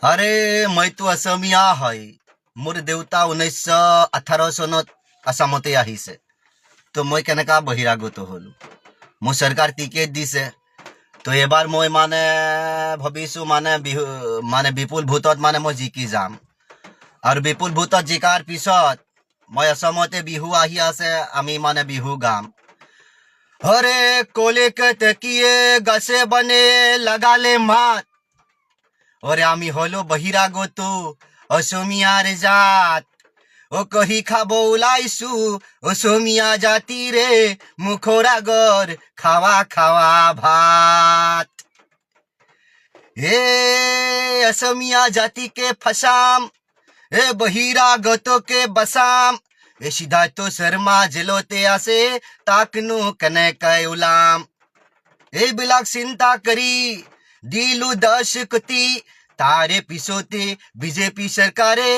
আৰে মইতো অসমীয়া হয়। মোৰ দেউতা 1918 চনত আসামতে আহিছে। তো মই কেনেকা বহিৰাগত হলো? মোৰ চৰকাৰ টিকেট দিছে। তো এবাৰ মই ভাবিছো বিপুল ভোটত মই জিকি যাম। আৰু বিপুল ভোটত জিকাৰ পিছত মই অসমতে বিহু আহি আছে, আমি বিহু গাম। হৰে কলিক তকিয়ে গাছে বনে লাগালে মাত। ওরে আমি হলো বহিরাগত অসমিয়ার জাত। ও কহি খাবো ওলাইছু অসমিয়া জাতি রে, মুখর আগর খাওয়া খাওয়া ভাত। এ অসমিয়া জাতিকে ফসাম, এ বহিরাগতকে বসাম। এ সিদ্ধার্থ শর্মা জেলতে আসে, তাকনু কেনেকৈ ওলাম। এইবিলাক চিন্তা কৰি দিলু 10 কোটি। তাৰে পিছতে বিজেপি চৰকাৰে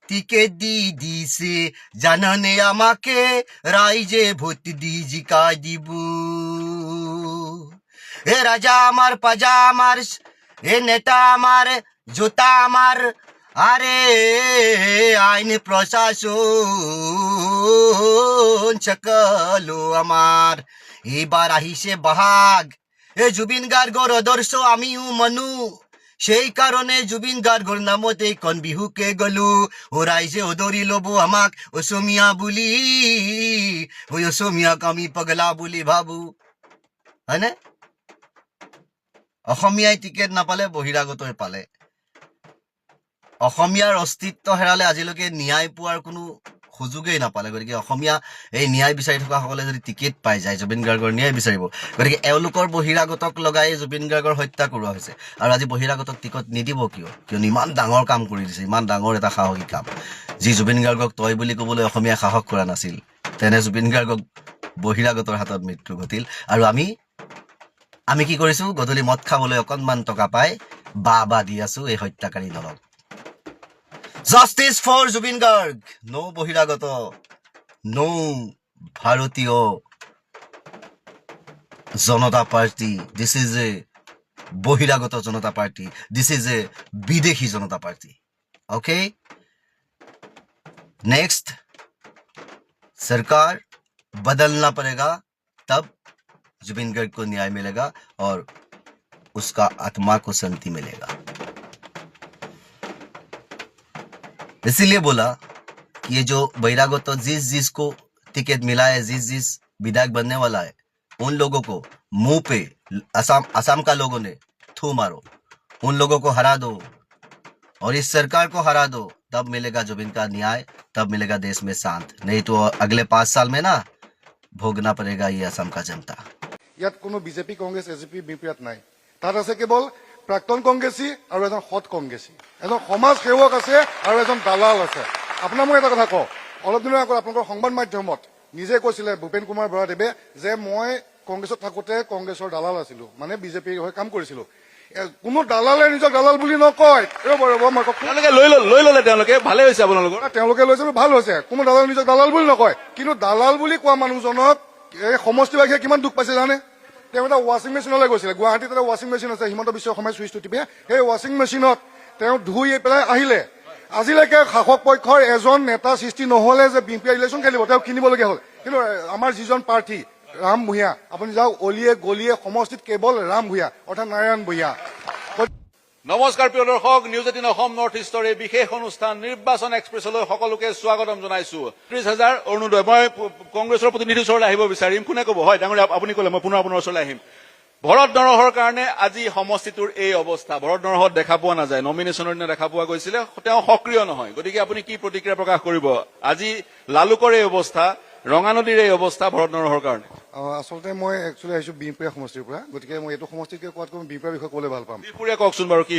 টিকেট দি দিছে। জাননে আমাকে ৰাইজে ভোট দি জিকাই দিব। এ রাজা আমার পাজা আমার, এ নেতা আমার জোতা আমার। আরে আইন প্রশাসন সকলো আমার। এবার আহিছে বাহাগ। এ জুবিন গাৰ্গৰ আদৰ্শ আমিও মানো। সেই কাৰণে জুবিন গাৰ্গৰ নামত এইখন বিহুকে গলো। ও ৰাইজে অদৰি ল'ব আমাক অসমীয়া বুলি। ওই অসমীয়াক আমি পগলা বুলি ভাবো, হয়নে? অসমীয়াই টিকেট নাপালে, বহিৰাগতই পালে। অসমীয়াৰ অস্তিত্ব হেৰালে, আজিলৈকে ন্যায় পোৱাৰ কোনো সুযোগেই নাপালে। গতিকে অসমীয়া এই ন্যায় বিচাৰি থকাসকলে যদি টিকেট পাই যায়, জুবিন গাৰ্গৰ ন্যায় বিচাৰিব। গতিকে এওঁলোকৰ বহিৰাগতক লগাই জুবিন গাৰ্গৰ হত্যা কৰোৱা হৈছে। আৰু আজি বহিৰাগতক টিকট নিদিব কিয়? কিয়নো ইমান ডাঙৰ কাম কৰি দিছে, ইমান ডাঙৰ এটা সাহসী কাম। যি জুবিন গাৰ্গক তই বুলি ক'বলৈ অসমীয়াই সাহস কৰা নাছিল, তেনে জুবিন গাৰ্গক বহিৰাগতৰ হাতত মৃত্যু ঘটিল। আৰু আমি কি কৰিছো? গধূলি মদ খাবলৈ অকণমান টকা পাই বা দি আছো এই হত্যাকাৰী দলক। Justice for Zubeen Garg. No বহিরাগত, no Bharatiya Janata party. This is a বহিরাগত জনতা পার্টি। দিস ইজ এ বিদেশি জনতা পার্टी। ओके, नेक्स्ट सरकार बदलना पड़ेगा, तब जुबिन गर्ग को न्याय मिलेगा और उसका आत्मा को शांति मिलेगा। इसीलिए बोला कि ये जो बहिरागत जिस को टिकट मिला है, जिस विधायक बनने वाला है, उन लोगों को मुंह पे असम का लोगों ने थू मारो। उन लोगों को हरा दो और इस सरकार को हरा दो, तब मिलेगा जुबिन का न्याय, तब मिलेगा देश में शांत। नहीं तो अगले 5 साल में भोगना पड़ेगा ये असम का जनता। ইয়াত কোনো বিজেপি কংগ্ৰেছ এজেপি বিপৰীত নাই। তাত আছে কেৱল প্ৰাক্তন কংগ্ৰেছী আৰু এজন সৎ কংগ্ৰেছী, এজন সমাজ সেৱক আছে আৰু এজন দালাল আছে। আপোনাৰ মই এটা কথা কওঁ, অলপ দিনৰ আগত আপোনালোকৰ সংবাদ মাধ্যমত নিজে কৈছিলে ভূপেন কুমাৰ বৰাদেৱে যে মই কংগ্ৰেছত থাকোঁতে কংগ্ৰেছৰ দালাল আছিলো, মানে বিজেপিৰ হৈ কাম কৰিছিলো। কোনো দালালে নিজক দালাল বুলি নকয়। তেওঁলোকে লৈ ললে, তেওঁলোকে ভালে হৈছে আপোনালোকৰ, তেওঁলোকে লৈছে ভাল হৈছে। কোনো দালাল নিজক দালাল বুলি নকয়, কিন্তু দালাল বুলি কোৱা মানুহজনক এই সমষ্টিবাসীয়ে কিমান দুখ পাইছে জানে? তেওঁ এটা ৱাশ্বিং মেচিনলৈ গৈছিলে, গুৱাহাটীত এটা ৱাশ্বিং মেচিন আছে, হিমন্ত বিশ্ব শৰ্মাই চুইচটো টিপে, সেই ৱাশ্বিং মেচিনত তেওঁ ধুই পেলাই আহিলে। আজিলৈকে শাসক পক্ষৰ এজন নেতা সৃষ্টি নহলে যে বিএনপি ইলেকশ্যন খেলিব, তেওঁ কিনিবলগীয়া হ'ল। কিন্তু আমাৰ যিজন প্ৰাৰ্থী ৰাম ভূঞা, আপুনি যাওক অলিয়ে গলিয়ে সমষ্টিত কেৱল ৰাম ভূঞা অৰ্থাৎ নাৰায়ণ ভূঞা। নমস্কাৰ প্ৰিয় দৰ্শক, নিউজ 18 অসম নৰ্থ ইষ্টৰ এই বিশেষ অনুষ্ঠান নিৰ্বাচন এক্সপ্ৰেছলৈ সকলোকে স্বাগতম জনাইছো। 30,000 অৰুণোদয়। মই কংগ্ৰেছৰ প্ৰতিনিধিৰ ওচৰলৈ আহিব বিচাৰিম। কোনে ক'ব? হয় ডাঙৰীয়া, আপুনি ক'লে, মই পুনৰ আপোনাৰ ওচৰলৈ আহিম। ভৰত নৰহৰ কাৰণে আজি সমষ্টিটোৰ এই অৱস্থা। ভৰত নৰহত দেখা পোৱা নাযায়, নমিনেশ্যনৰ দিনা দেখা পোৱা গৈছিলে, তেওঁ সক্ৰিয় নহয়। গতিকে আপুনি কি প্ৰতিক্ৰিয়া প্ৰকাশ কৰিব আজি লালুকৰ এই অৱস্থা, ৰঙানদীৰ এই অৱস্থা ভৰত নৰহৰ কাৰণে? আচলতে মই একচুৱেলি আহিছো বিহপুৰীয়া সমষ্টিৰ পৰা, গতিকে মই এইটো সমষ্টিতকৈ কোৱাতকৈ মই বিহপুৰীয়াৰ বিষয়ে ক'বলৈ ভাল পাম। বিহপুৰীয়া কওকচোন বাৰু কি?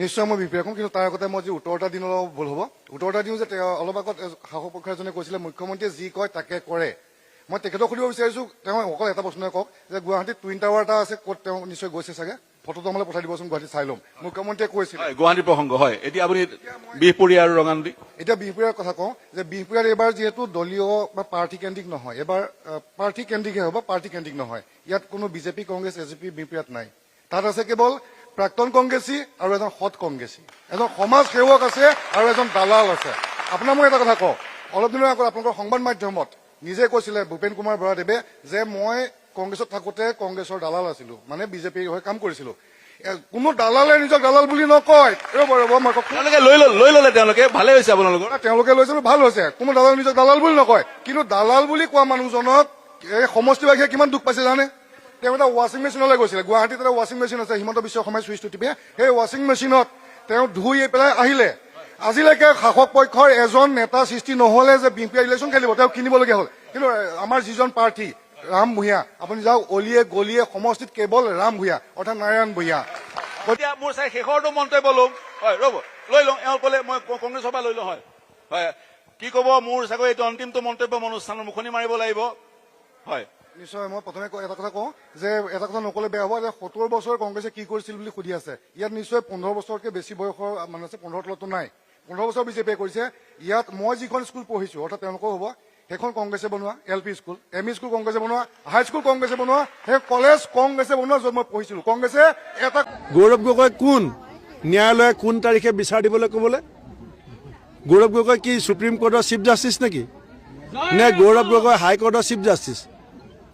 নিশ্চয় মই বিহপুৰীয়া কম, কিন্তু তাৰ আগতে মই যি উত্তৰটা দিন অলপ ভুল হ'ব। উত্তৰটা দিওঁ যে অলপ আগত শাসক পক্ষ এজনে কৈছিলে মুখ্যমন্ত্ৰীয়ে যি কয় তাকে কৰে। মই তেখেতক সুধিব বিচাৰিছো, তেওঁ অকল এটা প্ৰশ্নই কওক যে গুৱাহাটীত টুইন টাৱাৰ এটা আছে, ক'ত তেওঁ নিশ্চয় গৈছে চাগে, ফটোটো আমালৈ পঠাই দিবচোন, গুৱাহাটীত চাই ল'ম। মুখ্যমন্ত্ৰীয়ে কৈছিল গুৱাহাটীৰ প্ৰসংগ। হয়, এতিয়া আপুনি বিহপুৰীয়া আৰু ৰঙানদী। এতিয়া বিহপুৰীয়াৰ কথা কওঁ যে বিহপুৰীয়াত এইবাৰ যিহেতু দলীয় বা পাৰ্টি কেন্দ্ৰিক নহয়, এবাৰ পাৰ্টি কেন্দ্ৰিকহে হ'ব, পাৰ্টি কেন্দ্ৰিক নহয়। ইয়াত কোনো বিজেপি কংগ্ৰেছ এজেপি বিহপুৰীয়াত নাই। তাত আছে কেৱল প্ৰাক্তন কংগ্ৰেছী আৰু এজন সৎ কংগ্ৰেছী, এজন সমাজ সেৱক আছে আৰু এজন দালাল আছে। আপোনাক মই এটা কথা কওঁ, অলপ দিনৰ আগত আপোনালোকৰ সংবাদ মাধ্যমত নিজে কৈছিলে ভূপেন কুমাৰ বৰাদেৱে যে মই কংগ্ৰেছত থাকোঁতে কংগ্ৰেছৰ দালাল আছিলো, মানে বিজেপিৰ হৈ কাম কৰিছিলো। কোনো দালালে নিজক দালাল বুলি নকয়। ৰ'ব মই কওঁ, তেওঁলোকে লৈ ললে তেওঁলোকে ভালে হৈছে আপোনালোকৰ। তেওঁলোকে লৈছে ভাল হৈছে, কোনো দালাল নিজক দালাল বুলি নকয়। কিন্তু দালাল বুলি কোৱা মানুহজনক এই সমষ্টিবাসীয়ে কিমান দুখ পাইছে জানে? তেওঁ এটা ৱাশ্বিং মেচিনলৈ গৈছিলে, গুৱাহাটীত এটা ৱাশ্বিং মেচিন আছে, হিমন্ত বিশ্ব শৰ্মাই চুইচটো টিপে, সেই ৱাশ্বিং মেচিনত তেওঁ ধুই পেলাই আহিলে। আজিলৈকে শাসক পক্ষৰ এজন নেতা সৃষ্টি নহলে যে বিএনপি ইলেকশ্যন খেলিব, তেওঁ কিনিবলগীয়া হ'ল। কিন্তু আমাৰ যিজন প্ৰাৰ্থী ৰাম ভূঞা, আপুনি যাওক অলিয়ে গলিয়ে সমষ্টিত কেৱল ৰাম ভূঞা অৰ্থাৎ নাৰায়ণ ভূঞা। এতিয়া মোৰ চাই শেষৰটো মন্তব্য লওঁ। হয় ৰ'ব, লৈ লওঁ, এওঁ ক'লে মই কংগ্ৰেছৰ পৰা লৈ লওঁ। হয় হয়, কি ক'ব? মোৰ চাগৈ এইটো অন্তিমটো মন্তব্য, অনুষ্ঠানৰ মুখনি মাৰিব লাগিব। হয় নিশ্চয়। মই প্ৰথমে এটা কথা কওঁ যে এটা কথা নকলে বেয়া হ'ব যে 70 বছৰ কংগ্ৰেছে কি কৰিছিল বুলি সুধি আছে। ইয়াত নিশ্চয় 15 বছৰতকৈ বেছি বয়সৰ মানুহ আছে, 15 তলতো নাই। 15 বছৰ বিজেপিয়ে কৰিছে। ইয়াত মই যিখন স্কুল পঢ়িছো, অৰ্থাৎ তেওঁলোকেও হ'ব, সেইখন কংগ্ৰেছে বনোৱা, LP স্কুল, ME স্কুল কংগ্ৰেছে বনোৱা, হাইস্কুল কংগ্ৰেছে বনোৱা, সেই কলেজ কংগ্ৰেছে বনোৱা য'ত মই পঢ়িছিলো। কংগ্ৰেছে এটা গৌৰৱ গগৈ কোন? ন্যায়ালয়ে কোন তাৰিখে বিচাৰ দিবলৈ ক'বলৈ? গৌৰৱ গগৈ কি সুপ্ৰিম কোৰ্টৰ চিফ জাষ্টিচ নেকি? নে গৌৰৱ গগৈ হাইকোৰ্টৰ চিফ জাষ্টিচ?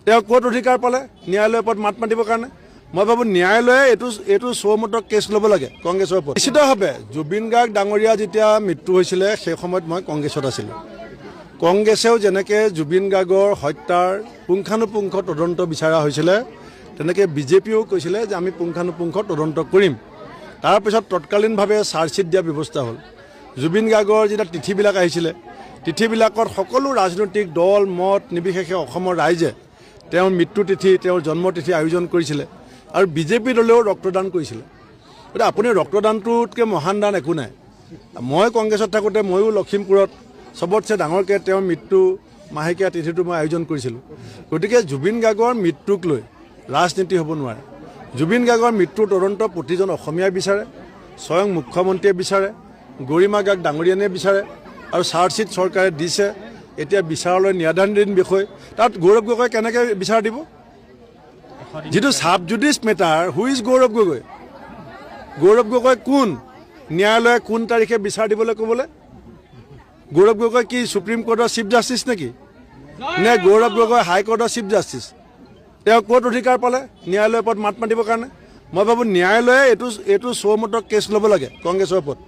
তেওঁ ক'ত অধিকাৰ পালে ন্যায়ালয়ৰ ওপৰত মাত মাতিবৰ কাৰণে? মই ভাবোঁ ন্যায়ালয়ে এইটো চৌমতক কেছ ল'ব লাগে কংগ্ৰেছৰ ওপৰত। নিশ্চিতভাৱে জুবিন গাৰ্গ ডাঙৰীয়া যেতিয়া মৃত্যু হৈছিলে সেই সময়ত মই কংগ্ৰেছত আছিলোঁ। কংগ্ৰেছেও যেনেকৈ জুবিন গাৰ্গৰ হত্যাৰ পুংখানুপুংখ তদন্ত বিচৰা হৈছিলে, তেনেকৈ বিজেপিয়েও কৈছিলে যে আমি পুংখানুপুংখ তদন্ত কৰিম। তাৰপিছত তৎকালীনভাৱে চাৰ্জশ্বিট দিয়া ব্যৱস্থা হ'ল। জুবিন গাৰ্গৰ যেতিয়া তিথিবিলাক আহিছিলে, তিথিবিলাকত সকলো ৰাজনৈতিক দল মত নিৰ্বিশেষে অসমৰ ৰাইজে তেওঁৰ মৃত্যু তিথি, তেওঁৰ জন্মতিথি আয়োজন কৰিছিলে আৰু বিজেপি দলেও ৰক্তদান কৰিছিলে। গতিকে আপুনি ৰক্তদানটোতকৈ মহান দান একো নাই। মই কংগ্ৰেছত থাকোঁতে ময়ো লখিমপুৰত চবতছে ডাঙৰকৈ তেওঁৰ মৃত্যু মাহেকীয়া তিথিটো মই আয়োজন কৰিছিলোঁ। গতিকে জুবিন গাৰ্গৰ মৃত্যুক লৈ ৰাজনীতি হ'ব নোৱাৰে। জুবিন গাৰ্গৰ মৃত্যুৰ তদন্ত প্ৰতিজন অসমীয়াই বিচাৰে, স্বয়ং মুখ্যমন্ত্ৰীয়ে বিচাৰে, গৰিমা গাৰ্গ ডাঙৰীয়ানে বিচাৰে আৰু চাৰ্জশ্বিট চৰকাৰে দিছে। এতিয়া বিচাৰলৈ ন্যায়াধীন বিষয়, তাত গৌৰৱ গগৈ কেনেকৈ বিচাৰ দিব? যিটো চাব জুডিচ matter, who is Gaurav Gogoi? Gaurav Gogoi কোন? ন্যায়ালয়ে কোন তাৰিখে বিচাৰ দিবলৈ ক'বলৈ? গৌৰৱ গগৈ কি সুপ্ৰিম কোৰ্টৰ চিফ জাষ্টিচ নেকি? নে গৌৰৱ গগৈ হাইকোৰ্টৰ চিফ জাষ্টিচ? তেওঁ ক'ত অধিকাৰ পালে ন্যায়ালয়ৰ ওপৰত মাত মাতিবৰ কাৰণে? মই ভাবোঁ ন্যায়ালয়ে এইটো চৌমতক কেছ ল'ব লাগে কংগ্ৰেছৰ ওপৰত,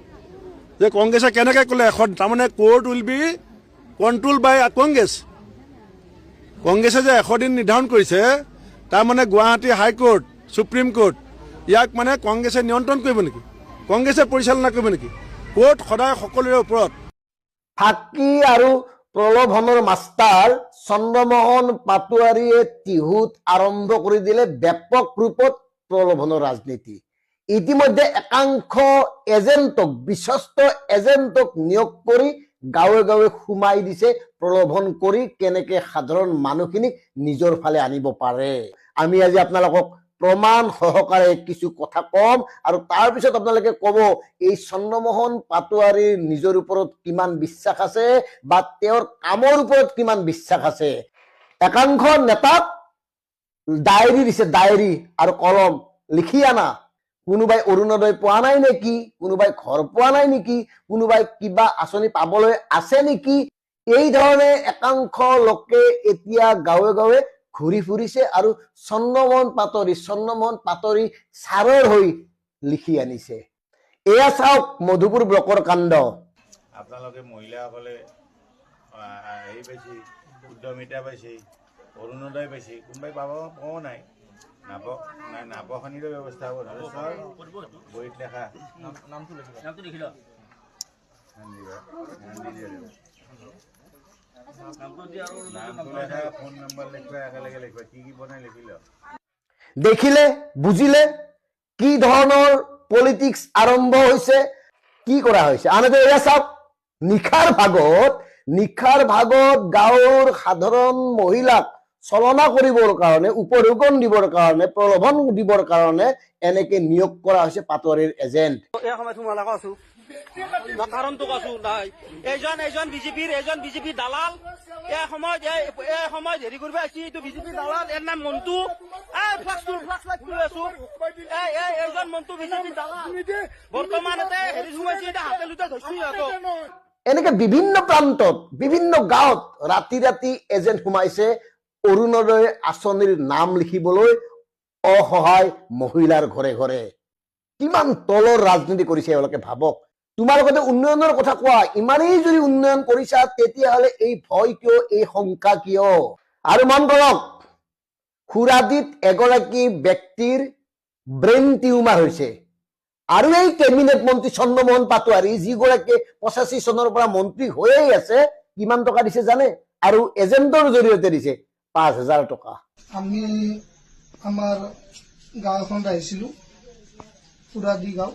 যে কংগ্ৰেছে কেনেকৈ ক'লে এখন, তাৰমানে কোৰ্ট উইল বি কণ্ট্ৰল বাই কংগ্ৰেছ। কংগ্ৰেছে যে 100 দিন নিৰ্ধাৰণ কৰিছে, তাৰমানে গুৱাহাটী হাইকোৰ্ট, সুপ্ৰিম কোৰ্ট, ইয়াক মানে কংগ্ৰেছে নিয়ন্ত্ৰণ কৰিব নেকি? কংগ্ৰেছে পৰিচালনা কৰিব নেকি? কোৰ্ট সদায় সকলোৰে ওপৰত। ফাঁকি আৰু প্ৰলোভনৰ মাষ্টাৰ চন্দ্ৰমোহন পাটোৱাৰীয়ে টিহুত আৰম্ভ কৰি দিলে ব্যাপক ৰূপত প্ৰলোভনৰ ৰাজনীতি। ইতিমধ্যে একাংশ এজেণ্টক, বিশ্বস্ত এজেণ্টক নিয়োগ কৰি গাঁৱে গাঁৱে সোমাই দিছে প্ৰলোভন কৰি কেনেকে সাধাৰণ মানুহখিনিক নিজৰ ফালে আনিব পাৰে। আমি আজি আপোনালোকক প্ৰমাণ সহকাৰে কিছু কথা কম আৰু তাৰপিছত আপোনালোকে ক'ব এই চন্দ্ৰমোহন পাটোৱাৰীৰ নিজৰ ওপৰত কিমান বিশ্বাস আছে বা তেওঁৰ কামৰ ওপৰত কিমান বিশ্বাস আছে। একাংশ নেতাক ডায়েৰী দিছে, ডায়েৰী আৰু কলম, লিখি আনা। কোনোবাই অৰুণোদয় পোৱা নাই নেকি, কোনোবাই ঘৰ পোৱা নাই নেকি, কোনোবাই কিবা আঁচনি পাবলৈ আছে নেকি, এই ধৰণে একাংশ লোকে এতিয়া গাঁৱে গাঁৱে ঘূৰি ফুৰিছে আৰু চন্দ্ৰমোহন পাটোৱাৰী ছাৰৰ হৈ লিখি আনিছে। এয়া চাওক মধুপুৰ ব্লকৰ কাণ্ড। আপোনালোকে মহিলাসকলে হেৰি পাইছে, উদ্যমিতা পাইছে, অৰুণোদয় পাইছে, কোনোবাই পাব নাই, নাপখনিৰো ব্যৱস্থা হ'ব। বহীত লেখা নামটো লিখি লওক, ফোন নম্বৰ লিখিবা, একেলগে লিখিবা, কি কি বনাই লিখি লওক। দেখিলে, বুজিলে কি ধৰণৰ পলিটিক্স আৰম্ভ হৈছে, কি কৰা হৈছে। আনহাতে এয়া চাওক, নিশাৰ ভাগত গাঁৱৰ সাধাৰণ মহিলাক চলনা কৰিবৰ কাৰণে, উপৰোগন দিবৰ কাৰণে, প্ৰলোভন দিবৰ কাৰণে এনেকে নিয়োগ কৰা হৈছে পাটোৱাৰীৰ এজেণ্ট। এই সময়ত সোমালা আছো কাৰণটো কৈছো নাই এইজন বিজেপিৰ দালাল এই সময়ত হেৰি কৰিব আহিছে এইটো বিজেপিৰ দালাল এৰ নাম মন্টু এইজন মন্টু বিজেপিৰ দালাল বৰ্তমান হেৰি সোমাইছে এতিয়া হাতে লুটা ধৰিছো সিহঁতক। এনেকে বিভিন্ন প্ৰান্তত বিভিন্ন গাঁৱত ৰাতি ৰাতি এজেণ্ট সোমাইছে অৰুণোদয় আঁচনিৰ নাম লিখিবলৈ অসহায় মহিলাৰ ঘৰে ঘৰে। কিমান তলৰ ৰাজনীতি কৰিছে এওঁলোকে ভাবক। তোমালোকে উন্নয়নৰ কথা কোৱা, ইমানেই যদি উন্নয়ন কৰিছা তেতিয়াহ'লে এই ভয় কিয়, এই শংকা কিয়? আৰু মন কৰক, খুৰাদিত এগৰাকী ব্যক্তিৰ ব্ৰেইন টিউমাৰ হৈছে আৰু এই কেবিনেট মন্ত্ৰী চন্দ্ৰমোহন পাটোৱাৰী যিগৰাকীয়ে 85 চনৰ পৰা মন্ত্ৰী হৈয়ে আছে, কিমান টকা দিছে জানে? আৰু এজেণ্টৰ জৰিয়তে দিছে 5,000 টকা। আমি আমাৰ গাঁও এখন আহিছিলো, পুৰাদি গাঁও।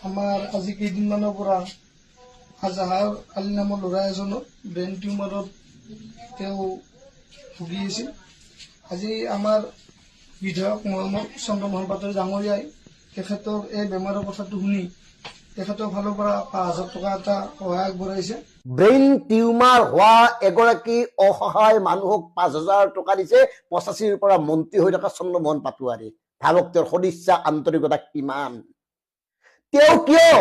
আমাৰ আজি কেইদিনমানৰ পৰা আজাহাৰ আলী নামৰ ল'ৰা এজনৰ ব্ৰেইন টিউমাৰত তেওঁ ভুগি আছিল। আজি আমাৰ বিধায়ক মহম্মদ চন্দ্ৰমোহন পাটোৱাৰী ডাঙৰীয়াই তেখেতৰ এই বেমাৰৰ কথাটো শুনি তেখেতৰ ফালৰ পৰা 5,000 টকা এটা সহায় আগবঢ়াইছে। ব্ৰেইন টিউমাৰ হোৱা এগৰাকী অসহায় মানুহক 5,000 টকা দিছে 85ৰ পৰা মন্ত্ৰী হৈ থকা চন্দ্ৰমোহন পাটোৱাৰী। ভাবক তেওঁৰ সদিচ্ছা আন্তৰিকতা কিমান। তেওঁ কিয়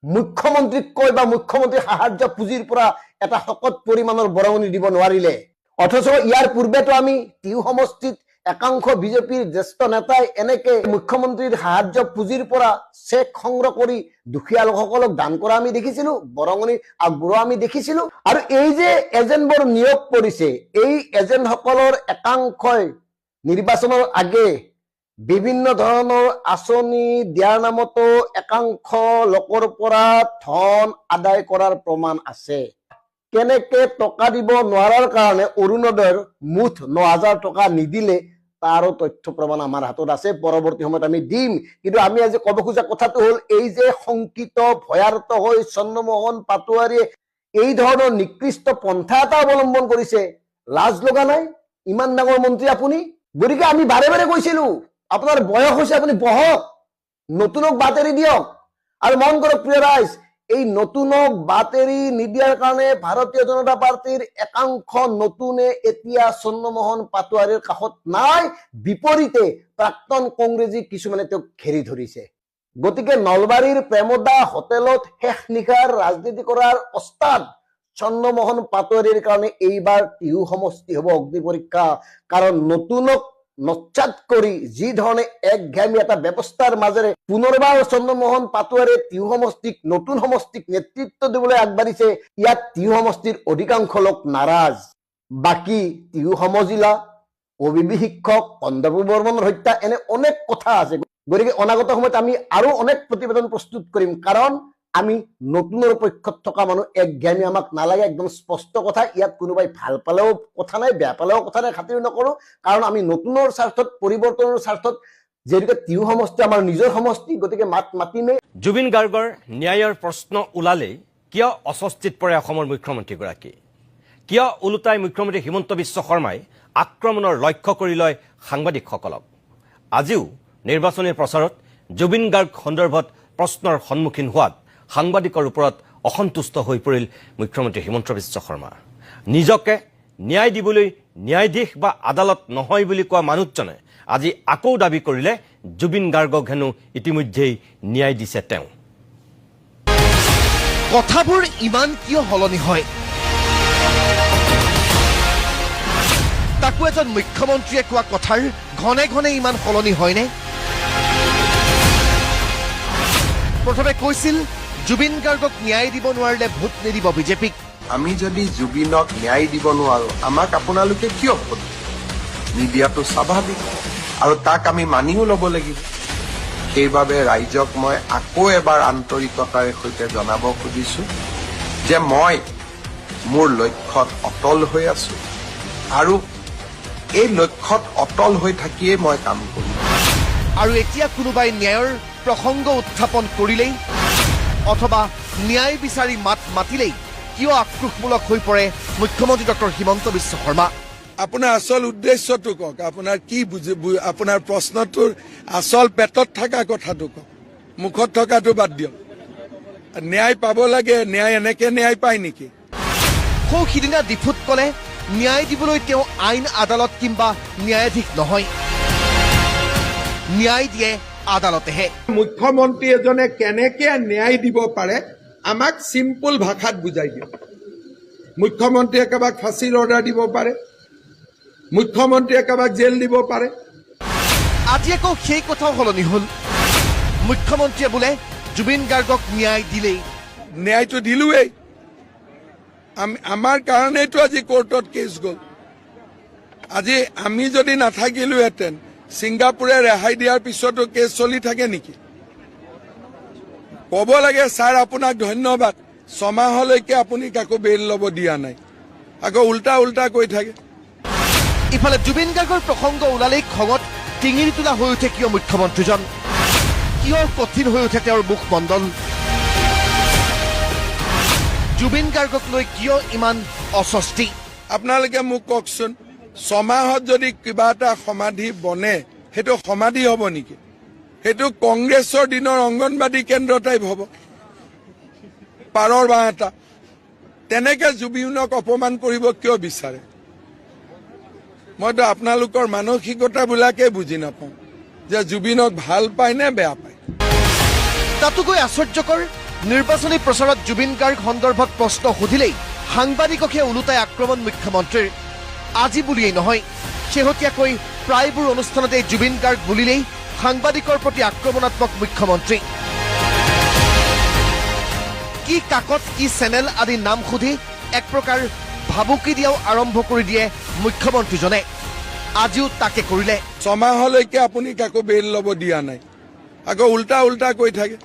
মুখ্যমন্ত্ৰীক কয় বা মুখ্যমন্ত্ৰীৰ সাহায্য পুঁজিৰ পৰা এটা শকত পৰিমাণৰ বৰঙণি দিব নোৱাৰিলে? অথচ ইয়াৰ পূৰ্বেতো আমি টিহু সমষ্টিত একাংশ বিজেপিৰ জ্যেষ্ঠ নেতাই এনেকে মুখ্যমন্ত্ৰীৰ সাহায্য পুঁজিৰ পৰা চেক সংগ্ৰহ কৰি দুখীয়া লোকসকলক দান কৰা আমি দেখিছিলো, বৰঙণি আগবঢ়োৱা আমি দেখিছিলো। আৰু এই যে এজেণ্টবোৰ নিয়োগ কৰিছে, এই এজেণ্টসকলৰ একাংশই নিৰ্বাচনৰ আগে বিভিন্ন ধৰণৰ আঁচনি দিয়াৰ নামতো একাংশ লোকৰ পৰা ধন আদায় কৰাৰ প্ৰমাণ আছে। কেনেকে টকা দিব নোৱাৰাৰ কাৰণে অৰুণোদয়ৰ মুঠ 9,000 টকা নিদিলে তাৰো তথ্য প্ৰমাণ আমাৰ হাতত আছে, পৰৱৰ্তী সময়ত আমি দিম। কিন্তু আমি আজি ক'ব খোজা কথাটো হ'ল এই যে শংকিত ভয়াৰ্ত হৈ চন্দ্ৰমোহন পাটোৱাৰীয়ে এই ধৰণৰ নিকৃষ্ট পন্থা এটা অৱলম্বন কৰিছে, লাজ লগা নাই? ইমান ডাঙৰ মন্ত্ৰী আপুনি। গতিকে আমি বাৰে বাৰে কৈছিলো আপোনাৰ বয়স হৈছে, আপুনি বহক, নতুনক বাতৰি দিয়ক। আৰু মন কৰক প্ৰিয় ৰাইজ, এই নতুনক বাতৰি নিদিয়াৰ কাৰণে ভাৰতীয় জনতা পাৰ্টিৰ একাংশ নতুনে এতিয়া চন্দ্ৰমোহন পাটোৱাৰীৰ কাষত নাই, বিপৰীতে প্ৰাক্তন কংগ্ৰেছী কিছুমানে তেওঁক ঘেৰি ধৰিছে। গতিকে নলবাৰীৰ প্ৰেমদা হোটেলত শেষ নিশাৰ ৰাজনীতি কৰাৰ অস্তাদ চন্দ্ৰমোহন পাটোৱাৰীৰ কাৰণে এইবাৰ টিহু সমষ্টি হ'ব অগ্নি পৰীক্ষা। কাৰণ নতুনক নচ্ছাত কৰি যি ধৰণে একঘামী এটা ব্যৱস্থাৰ মাজেৰে পুনৰবাৰ চন্দ্ৰমোহন পাটোৱাৰীয়ে টিহু সমষ্টিক, নতুন সমষ্টিক নেতৃত্ব দিবলৈ আগবাঢ়িছে, ইয়াত টিহু সমষ্টিৰ অধিকাংশ লোক নাৰাজ। বাকী টিহু সমজিলা, অবিবি শিক্ষক, কন্দৰ্প বৰ্মনৰ হত্যা, এনে অনেক কথা আছে। গতিকে অনাগত সময়ত আমি আৰু অনেক প্ৰতিবেদন প্ৰস্তুত কৰিম, কাৰণ আমি নতুনৰ পক্ষত থকা মানুহ, একঘামী আমাক নালাগে, একদম স্পষ্ট কথা। ইয়াত কোনোবাই ভাল পালেও কথা নাই, বেয়া পালেও কথা নাই, খাতিৰ নকৰো। কাৰণ আমি নতুনৰ স্বাৰ্থত, পৰিৱৰ্তনৰ স্বাৰ্থত, যিহেতুকে টিহু সমষ্টি আমাৰ নিজৰ সমষ্টি, গতিকে মাত মাতিমেই। জুবিন গাৰ্গৰ ন্যায়ৰ প্ৰশ্ন ওলালেই কিয় অস্বস্তিত পৰে অসমৰ মুখ্যমন্ত্ৰীগৰাকী? কিয় ওলোটাই মুখ্যমন্ত্ৰী হিমন্ত বিশ্ব শৰ্মাই আক্ৰমণৰ লক্ষ্য কৰি লয় সাংবাদিকসকলক? আজিও নিৰ্বাচনী প্ৰচাৰত জুবিন গাৰ্গ সন্দৰ্ভত প্ৰশ্নৰ সন্মুখীন হোৱাত সাংবাদিকৰ ওপৰত অসন্তুষ্ট হৈ পৰিল মুখ্যমন্ত্ৰী হিমন্ত বিশ্ব শৰ্মা। নিজকে ন্যায় দিবলৈ ন্যায়াধীশ বা আদালত নহয় বুলি কোৱা মানুহজনে আজি আকৌ দাবী কৰিলে জুবিন গাৰ্গক হেনো ইতিমধ্যেই ন্যায় দিছে তেওঁ। কথাবোৰ ইমান কিয় সলনি হয়? তাকো এজন মুখ্যমন্ত্ৰীয়ে কোৱা কথাৰ ঘনে ঘনে ইমান সলনি হয়নে? প্ৰথমে কৈছিল জুবিন গাৰ্গক ন্যায় দিব নোৱাৰিলে ভোট নিদিব বিজেপিক। আমি যদি জুবিনক ন্যায় দিব নোৱাৰো, আমাক আপোনালোকে কিয় ভোট নিদিয়াটো স্বাভাৱিক, আৰু তাক আমি মানিও ল'ব লাগিব। সেইবাবে ৰাইজক মই আকৌ এবাৰ আন্তৰিকতাৰে সৈতে জনাব খুজিছো যে মই মোৰ লক্ষ্যত অটল হৈ আছো, আৰু এই লক্ষ্যত অটল হৈ থাকিয়ে মই কাম কৰিম। আৰু এতিয়া কোনোবাই ন্যায়ৰ প্ৰসংগ উত্থাপন কৰিলেই অথবা ন্যায় বিচাৰি মাত মাতিলেই কিয় আক্ৰোশমূলক হৈ পৰে মুখ্যমন্ত্ৰী ডক্টৰ হিমন্ত বিশ্ব শৰ্মা? আপোনাৰ আচল উদ্দেশ্যটো কওক, আপোনাৰ কি আপোনাৰ প্ৰশ্নটোৰ আচল পেটত থকা কথাটো কওক, মুখত থকাটো বাদ দিয়ক। ন্যায় পাব লাগে, ন্যায় এনেকে ন্যায় পায় নেকি? সিদিনা ডিফুত ক'লে ন্যায় দিবলৈ তেওঁ আইন আদালত কিংবা ন্যায়াধীশ নহয়, ন্যায় দিয়ে আদালতেহে। মুখ্যমন্ত্ৰী এজনে কেনেকে ন্যায় দিব পাৰে আমাক চিম্পুল ভাষাত বুজাই দিয়ক। মুখ্যমন্ত্ৰীয়ে কাৰোবাক ফাঁচীৰ অৰ্ডাৰ দিব পাৰে, মুখ্যমন্ত্ৰীয়ে কাৰোবাক জেল দিব পাৰে। আজি আকৌ সেই কথাও সলনি হ'ল। মুখ্যমন্ত্ৰীয়ে বোলে জুবিন গাৰ্গক ন্যায় দিলেই। ন্যায়টো দিলোৱেই, আমাৰ কাৰণেইতো আজি কোৰ্টত কেছ গ'ল। আজি আমি যদি নাথাকিলোহেঁতেন, ছিংগাপুৰে ৰেহাই দিয়াৰ পিছতো কেছ চলি থাকে নেকি? ক'ব লাগে ছাৰ আপোনাক ধন্যবাদ, 6 মাহলৈকে আপুনি কাকো বেইল ল'ব দিয়া নাই, আকৌ উল্টা কৈ থাকে। ইফালে জুবিন গাৰ্গৰ প্ৰসংগ ওলালেই খঙত টিঙিৰি তোলা হৈ উঠে কিয় মুখ্যমন্ত্ৰীজন, কিয় কঠিন হৈ উঠে তেওঁৰ মুখমণ্ডল, জুবিন গাৰ্গক লৈ কিয় ইমান অস্বস্তি? আপোনালোকে মোক কওকচোন, 6 মাহত যদি কিবা এটা সমাধি বনে, সেইটো সমাধি হ'ব নেকি? সেইটো কংগ্ৰেছৰ দিনৰ অংগনবাদী কেন্দ্ৰ টাইপ হ'ব, পাৰৰ বাঁহ এটা। তেনেকে জুবিনক অপমান কৰিব কিয় বিচাৰে? মইতো আপোনালোকৰ মানসিকতাবিলাকে বুজি নাপাওঁ যে জুবিনক ভাল পায় নে বেয়া পায়। তাতোকৈ আশ্চৰ্যকৰ, নিৰ্বাচনী প্ৰচাৰত জুবিন গাৰ্গ সন্দৰ্ভত প্ৰশ্ন সুধিলেই সাংবাদিককে ওলোটাই আক্ৰমণ মুখ্যমন্ত্ৰীৰ। আজি বুলিয়েই নহয়, শেহতীয়াকৈ প্ৰায়বোৰ অনুষ্ঠানতে জুবিন গাৰ্গ বুলিলেই সাংবাদিকৰ প্ৰতি আক্ৰমণাত্মক মুখ্যমন্ত্ৰী। কি কাকত, কি চেনেল আদি নাম সুধি এক প্ৰকাৰ ভাবুকি দিয়াও আৰম্ভ কৰি দিয়ে মুখ্যমন্ত্ৰীজনে। আজিও তাকে কৰিলে। 6 মাহলৈকে আপুনি কাকো বেইল ল'ব দিয়া নাই, আকৌ উল্টা কৈ থাকে।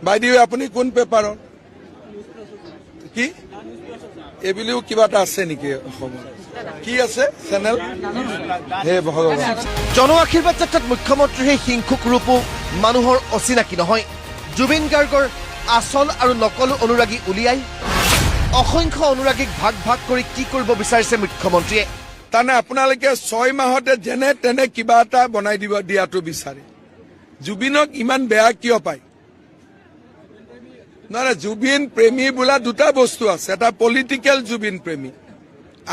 বাইদেউ আপুনি কোন পেপাৰৰ? কি এইবুলিও কিবা এটা আছে নেকি অসমত? কি আছে চেনেল? হে ভগৱান। জন আশীৰ্বাদ যাত্ৰাত মুখ্যমন্ত্ৰীৰ সেই হিংসুক ৰূপো মানুহৰ অচিনাকি নহয়। জুবিন গাৰ্গৰ আচল আৰু নকল অনুৰাগী উলিয়াই অসংখ্য অনুৰাগীক ভাগ কৰি কি কৰিব বিচাৰিছে মুখ্যমন্ত্ৰীয়ে? তাৰমানে আপোনালোকে 6 মাহতে যেনে তেনে কিবা এটা বনাই দিয়াটো বিচাৰে। জুবিনক ইমান বেয়া কিয় পায়? নহয়, জুবিন প্ৰেমী বোলা দুটা বস্তু আছে, এটা পলিটিকেল জুবিন প্ৰেমী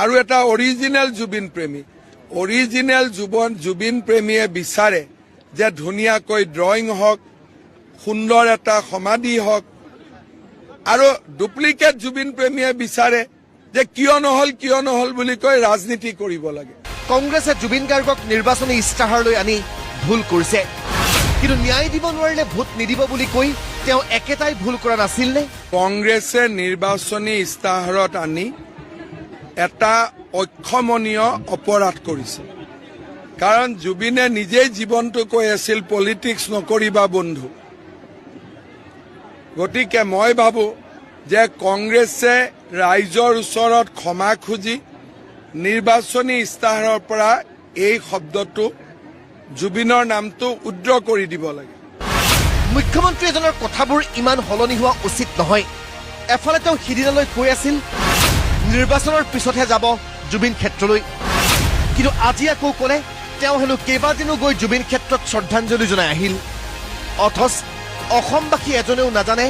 আৰু এটা অৰিজিনেল জুবিন প্ৰেমী। অৰিজিনেল জুবিন প্ৰেমীয়ে বিচাৰে যে ধুনীয়াকৈ ড্ৰয়িং হওক, সুন্দৰ এটা সমাধি হওক, আৰু ডুপ্লিকেট জুবিন প্ৰেমীয়ে বিচাৰে যে কিয় নহল বুলি কৈ ৰাজনীতি কৰিব লাগে। কংগ্ৰেছে জুবিন গাৰ্গক নিৰ্বাচনী ইস্তাহাৰলৈ আনি ভুল কৰিছে, কিন্তু ন্যায় দিব নোৱাৰিলে ভোট নিদিব বুলি কৈ তেওঁ একেটাই ভুল কৰা নাছিল নে? কংগ্ৰেছে নিৰ্বাচনী ইস্তাহাৰত আনি এটা অক্ষমনীয় অপৰাধ কৰিছে, কাৰণ জুবিনে নিজেই জীৱনটো কৈ আছিল পলিটিক্স নকৰিবা বন্ধু। গতিকে মই ভাবো যে কংগ্ৰেছে ৰাইজৰ ওচৰত ক্ষমা খুজি নিৰ্বাচনী ইস্তাহাৰৰ পৰা এই শব্দটো, জুবিনৰ নামটো উদ্ৰ কৰি দিব লাগে। মুখ্যমন্ত্ৰী এজনৰ কথাবোৰ ইমান সলনি হোৱা উচিত নহয়। এফালে তেওঁ সিদিনালৈ কৈ আছিল নিৰ্বাচনৰ পিছতহে যাব জুবিন ক্ষেত্ৰলৈ, কিন্তু আজি আকৌ ক'লে তেওঁ হেনো কেইবাদিনো গৈ জুবিন ক্ষেত্ৰত শ্ৰদ্ধাঞ্জলি জনাই আহিল। অথচ অসমবাসী এজনেও নাজানে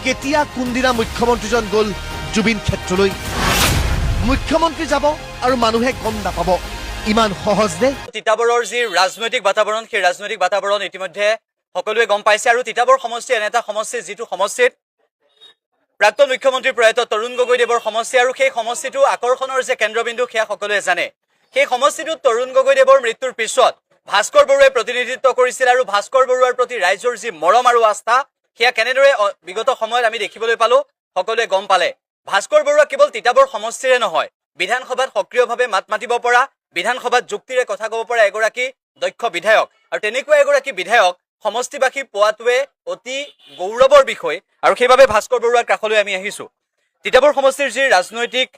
কেতিয়া কোনদিনা মুখ্যমন্ত্ৰীজন গ'ল জুবিন ক্ষেত্ৰলৈ। মুখ্যমন্ত্ৰী যাব আৰু মানুহে গম নাপাব, ইমান সহজ নে? তিতাবৰৰ যি ৰাজনৈতিক বাতাবৰণ, সেই ৰাজনৈতিক বাতাবৰণ ইতিমধ্যে সকলোৱে গম পাইছে। আৰু তিতাবৰ সমষ্টি এনে এটা সমষ্টি যিটো সমষ্টিত প্ৰাক্তন মুখ্যমন্ত্ৰী প্ৰয়াত তৰুণ গগৈদেৱৰ সমষ্টি, আৰু সেই সমষ্টিটো আকৰ্ষণৰ যে কেন্দ্ৰবিন্দু সেয়া সকলোৱে জানে। সেই সমষ্টিটোত তৰুণ গগৈদেৱৰ মৃত্যুৰ পিছত ভাস্কৰ বৰুৱাই প্ৰতিনিধিত্ব কৰিছিল, আৰু ভাস্কৰ বৰুৱাৰ প্ৰতি ৰাইজৰ যি মৰম আৰু আস্থা সেয়া কেনেদৰে বিগত সময়ত আমি দেখিবলৈ পালো, সকলোৱে গম পালে। ভাস্কৰ বৰুৱা কেৱল তিতাবৰ সমষ্টিৰে নহয়, বিধানসভাত সক্ৰিয়ভাৱে মাত মাতিব পৰা, বিধানসভাত যুক্তিৰে কথা ক'ব পৰা এগৰাকী দক্ষ বিধায়ক, আৰু তেনেকুৱা এগৰাকী বিধায়ক সমষ্টিবাসী পোৱাটোৱে অতি গৌৰৱৰ বিষয়, আৰু সেইবাবে ভাস্কৰ বৰুৱাৰ কাষলৈ আমি আহিছো। তিতাবৰ সমষ্টিৰ যি ৰাজনৈতিক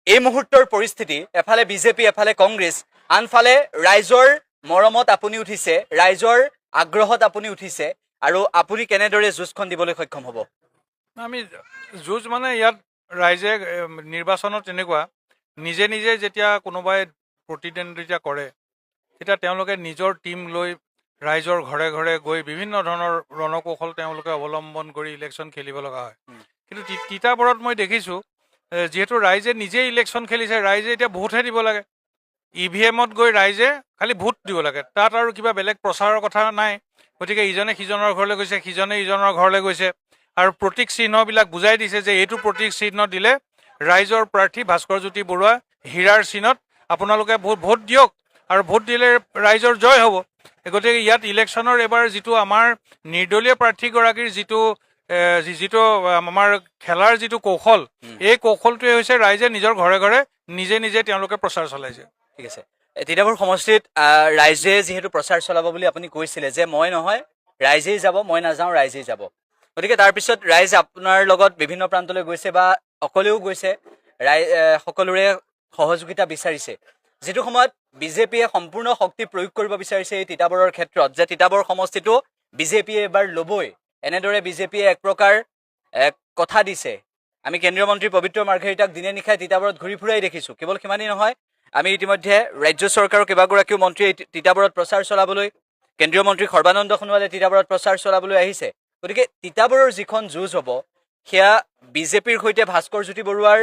এই মুহূৰ্তৰ পৰিস্থিতি, এফালে বিজেপি, এফালে কংগ্ৰেছ, আনফালে ৰাইজৰ মৰমত আপুনি উঠিছে, ৰাইজৰ আগ্ৰহত আপুনি উঠিছে, আৰু আপুনি কেনেদৰে যুঁজখন দিবলৈ সক্ষম হ'ব? আমি যুঁজ মানে ইয়াত ৰাইজে নিৰ্বাচনত তেনেকুৱা নিজে নিজে যেতিয়া কোনোবাই প্ৰতিদ্বন্দ্বিতা কৰে তেতিয়া তেওঁলোকে নিজৰ টীম লৈ ৰাইজৰ ঘৰে ঘৰে গৈ বিভিন্ন ধৰণৰ ৰণকৌশল তেওঁলোকে অৱলম্বন কৰি ইলেকশ্যন খেলিব লগা হয় কিন্তু তিতাবৰত মই দেখিছোঁ যিহেতু ৰাইজে নিজেই ইলেকশ্যন খেলিছে ৰাইজে এতিয়া ভোটহে দিব লাগে EVMত গৈ ৰাইজে খালি ভোট দিব লাগে তাত আৰু কিবা বেলেগ প্ৰচাৰৰ কথা নাই গতিকে ইজনে সিজনৰ ঘৰলৈ গৈছে সিজনে ইজনৰ ঘৰলৈ গৈছে আৰু প্ৰতীক চিহ্নবিলাক বুজাই দিছে যে এইটো প্ৰতীক চিহ্ন দিলে ৰাইজৰ প্ৰাৰ্থী ভাস্কৰজ্যোতি বৰুৱা হীৰাৰ চিহ্নত আপোনালোকে ভোট দিয়ক আৰু ভোট দিলে ৰাইজৰ জয় হ'ব গতিকে ইয়াত ইলেকশ্যনৰ এবাৰ যিটো আমাৰ নিৰ্দলীয় প্ৰাৰ্থীগৰাকীৰ যিটো আমাৰ খেলাৰ যিটো কৌশল এই কৌশলটোৱে হৈছে ৰাইজে নিজৰ ঘৰে ঘৰে নিজে নিজে তেওঁলোকে প্ৰচাৰ চলাইছে ঠিক আছে তিতাবৰ সমষ্টিত ৰাইজে যিহেতু প্ৰচাৰ চলাব বুলি আপুনি কৈছিলে যে মই নহয় ৰাইজেই যাব মই নাযাওঁ ৰাইজেই যাব গতিকে তাৰপিছত ৰাইজ আপোনাৰ লগত বিভিন্ন প্ৰান্তলৈ গৈছে বা অকলেও গৈছে সকলোৰে সহযোগিতা বিচাৰিছে যিটো সময়ত বিজেপিয়ে সম্পূৰ্ণ শক্তি প্ৰয়োগ কৰিব বিচাৰিছে এই তিতাবৰৰ ক্ষেত্ৰত যে তিতাবৰ সমষ্টিটো বিজেপিয়ে এবাৰ ল'বই এনেদৰে বিজেপিয়ে এক প্ৰকাৰ কথা দিছে আমি কেন্দ্ৰীয় মন্ত্ৰী পবিত্ৰ মাৰ্ঘেৰিটাক দিনে নিশাই তিতাবৰত ঘূৰি ফুৰাই দেখিছোঁ কেৱল সিমানেই নহয় আমি ইতিমধ্যে ৰাজ্য চৰকাৰৰ কেইবাগৰাকীও মন্ত্ৰী তিতাবৰত প্ৰচাৰ চলাবলৈ কেন্দ্ৰীয় মন্ত্ৰী সৰ্বানন্দ সোণোৱালে তিতাবৰত প্ৰচাৰ চলাবলৈ আহিছে গতিকে তিতাবৰৰ যিখন যুঁজ হ'ব সেয়া বিজেপিৰ সৈতে ভাস্কৰজ্যোতি বৰুৱাৰ